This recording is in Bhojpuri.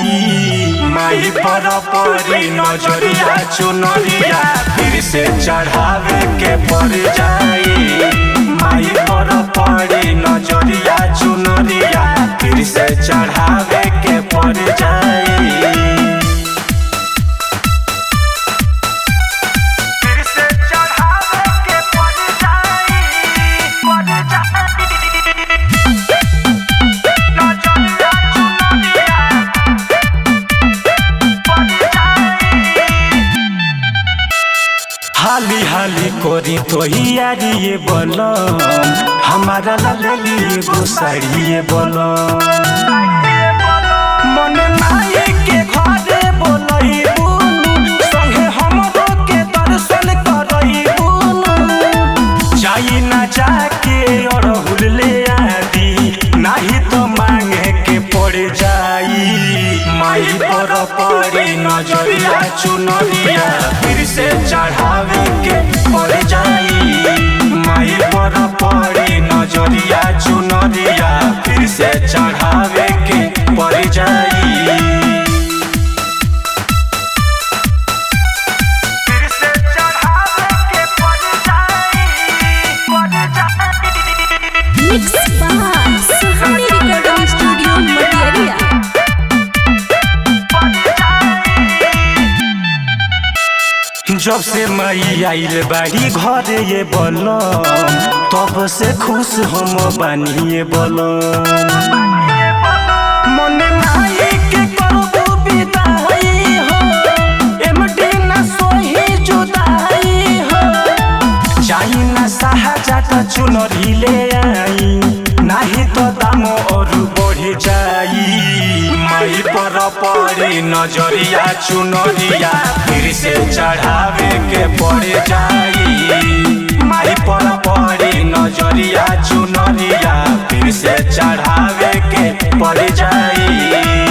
जाई। माई पर पड़ी नजरिया चुनरिया फिर से चढ़ावे के पड़ जाई। माई पर पड़ी नजरिया चुनरिया फिर से चढ़ावे के पड़ जाई। हाली हाली कोरी तो यारी ये बोलो हमारा ललिए गो साड़िए बोलो मन माई के घरे बोलई बुनु संगे हमरो के दर्शन करई बुनु। जाई ना जाके अड़हुल ले आदी नहीं तो मांगे के पड़ जाई। माई पर पड़ी नजरिया चुनरिया फिर से चढ़ावे के पड़ जाई। माई पर पड़ी नजरिया चुनरिया फिर से चढ़ावे के पड़ जाई। जब से मई आइल बाड़ी घरे ये बोलो तब से खुश हम बानिए बोलो। मन माई के करबू विदाई हो एमडी ना सोही जुदाई हो। जाई ना साहजात चुनरी ले आई नहीं तो दाम और बढ़ जाई। माई पर पड़ी नजरिया चुनरिया फिर से चढ़ावे के पड़ जाई। माई पर पड़ी नजरिया चुनरिया फिर से चढ़ावे के पड़ जाई।